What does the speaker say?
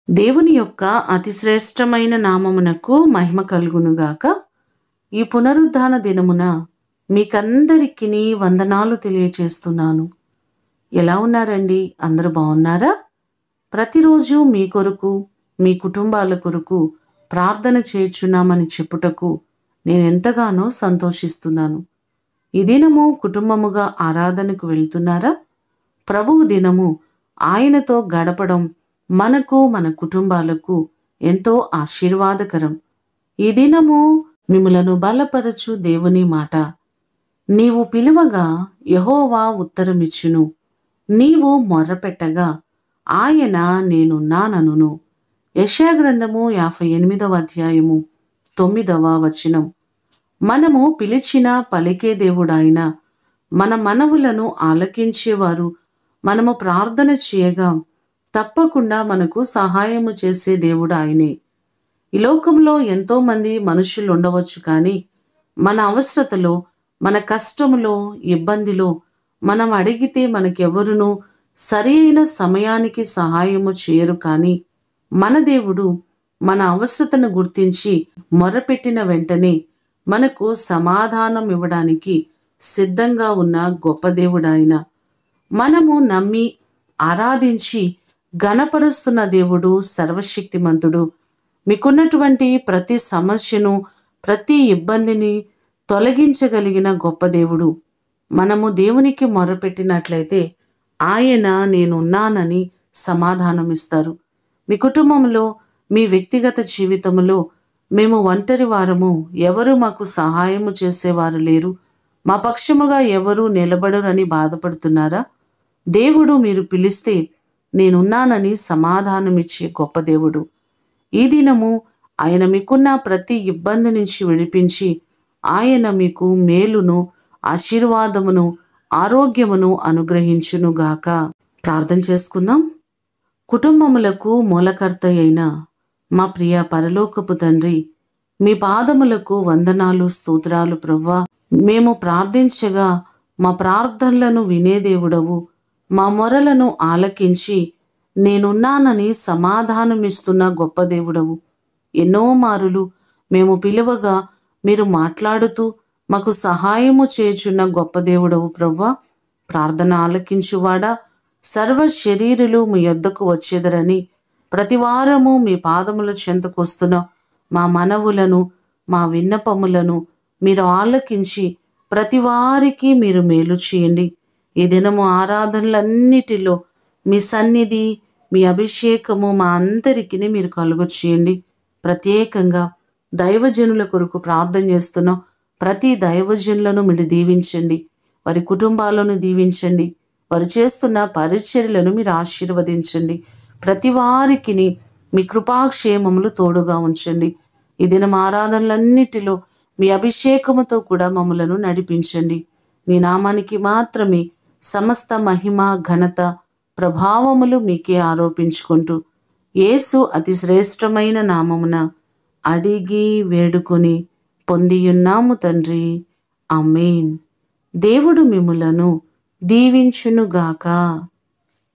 దేవుని యొక్క అతి శ్రేష్టమైన నామమునకు మహిమ కలుగునుగాక. ఈ పునరుద్ధాన దినమున మీకందరికీ వందనాలు తెలియచేస్తున్నాను. ఎలా ఉన్నారండి? అందరూ బాగున్నారా? ప్రతిరోజు మీ కొరకు, మీ కుటుంబాల కొరకు ప్రార్థన చేయుచున్నామని చెప్పుటకు నేను ఎంతగానో సంతోషిస్తున్నాను. ఈ దినము కుటుంబముగా ఆరాధనకు వెళ్తున్నారా? ప్రభువు దినము ఆయనతో గడపడం మనకు, మన కుటుంబాలకు ఎంతో ఆశీర్వాదకరం. ఈ దినము మిమ్ములను బలపరచు దేవుని మాట. నీవు పిలువగా యెహోవా ఉత్తరమిచ్చును, నీవు మొర్రపెట్టగా ఆయన నేనున్నాననును. యెషయా గ్రంథము 58వ అధ్యాయము 9వ వచనం. మనము పిలిచిన పలికే దేవుడాయన, మన మనవులను ఆలకించేవారు. మనము ప్రార్థన చేయగా తప్పకుండా మనకు సహాయము చేసే దేవుడు ఆయనే. ఈ లోకంలో ఎంతోమంది మనుషులు ఉండవచ్చు, కానీ మన అవసరతలో, మన కష్టములో, ఇబ్బందిలో మనం అడిగితే మనకెవరునూ సరి అయిన సమయానికి సహాయము చేయరు. కానీ మన దేవుడు మన అవసరతను గుర్తించి మొరపెట్టిన వెంటనే మనకు సమాధానం ఇవ్వడానికి సిద్ధంగా ఉన్న గొప్ప దేవుడాయన. మనము నమ్మి ఆరాధించి ఘనపరుస్తున్న దేవుడు సర్వశక్తిమంతుడు. మీకున్నటువంటి ప్రతి సమస్యను, ప్రతి ఇబ్బందిని తొలగించగలిగిన గొప్ప దేవుడు. మనము దేవునికి మొరపెట్టినట్లయితే ఆయన నేనున్నానని సమాధానం ఇస్తారు. మీ కుటుంబంలో, మీ వ్యక్తిగత జీవితంలో మేము ఒంటరి వారము, ఎవరు మాకు సహాయము చేసేవారు లేరు, మా పక్షముగా ఎవరు నిలబడరని బాధపడుతున్నారా? దేవుడు మీరు పిలిస్తే నేనున్నానని సమాధానమిచ్చే గొప్ప దేవుడు. ఈ దినము ఆయన మీకున్న ప్రతి ఇబ్బంది నుంచి విడిపించి ఆయన మీకు మేలును, ఆశీర్వాదమును, ఆరోగ్యమును అనుగ్రహించునుగాక. ప్రార్థన చేసుకుందాం. కుటుంబములకు మూలకర్త అయిన మా ప్రియ పరలోకపు తండ్రి, మీ పాదములకు వందనాలు, స్తోత్రాలు ప్రభువా. మేము ప్రార్థించగా మా ప్రార్థనలను వినే దేవుడవు, మా మొరలను ఆలకించి నేనున్నానని సమాధానమిస్తున్న గొప్ప దేవుడవు. ఎన్నో మారులు మేము పిలువగా మీరు మాట్లాడుతూ మాకు సహాయము చేయుచున్న గొప్ప దేవుడవు ప్రభువా. ప్రార్థన ఆలకించువాడా, సర్వ శరీరులు మీ యొద్దకు వచ్చేదరని ప్రతివారము మీ పాదముల చెంతకొస్తున్న మా మనవులను, మా విన్నపములను మీరు ఆలకించి ప్రతివారికి మీరు మేలు చేయండి. ఈ దినము ఆరాధనలన్నిటిలో మీ సన్నిధి, మీ అభిషేకము మా అందరికీ మీరు కలుగ చేయండి. ప్రత్యేకంగా దైవజనుల కొరకు ప్రార్థన చేస్తున్నాం. ప్రతి దైవజనులను మీరు దీవించండి, వారి కుటుంబాలను దీవించండి, వారు చేస్తున్న పరిచర్యలను మీరు ఆశీర్వదించండి. ప్రతి వారికి మీ కృపాక్షేమములు తోడుగా ఉంచండి. ఈ దినం ఆరాధనలన్నిటిలో మీ అభిషేకముతో కూడా మమ్మలను నడిపించండి. మీ నామానికి మాత్రమే సమస్త మహిమ, ఘనత, ప్రభావములు మీకే ఆరోపించుకుంటూ యేసు అతి శ్రేష్టమైన నామమున అడిగి వేడుకొని పొందియున్నాము తండ్రి. ఆమేన్. దేవుడు మిమ్ములను దీవించునుగాక.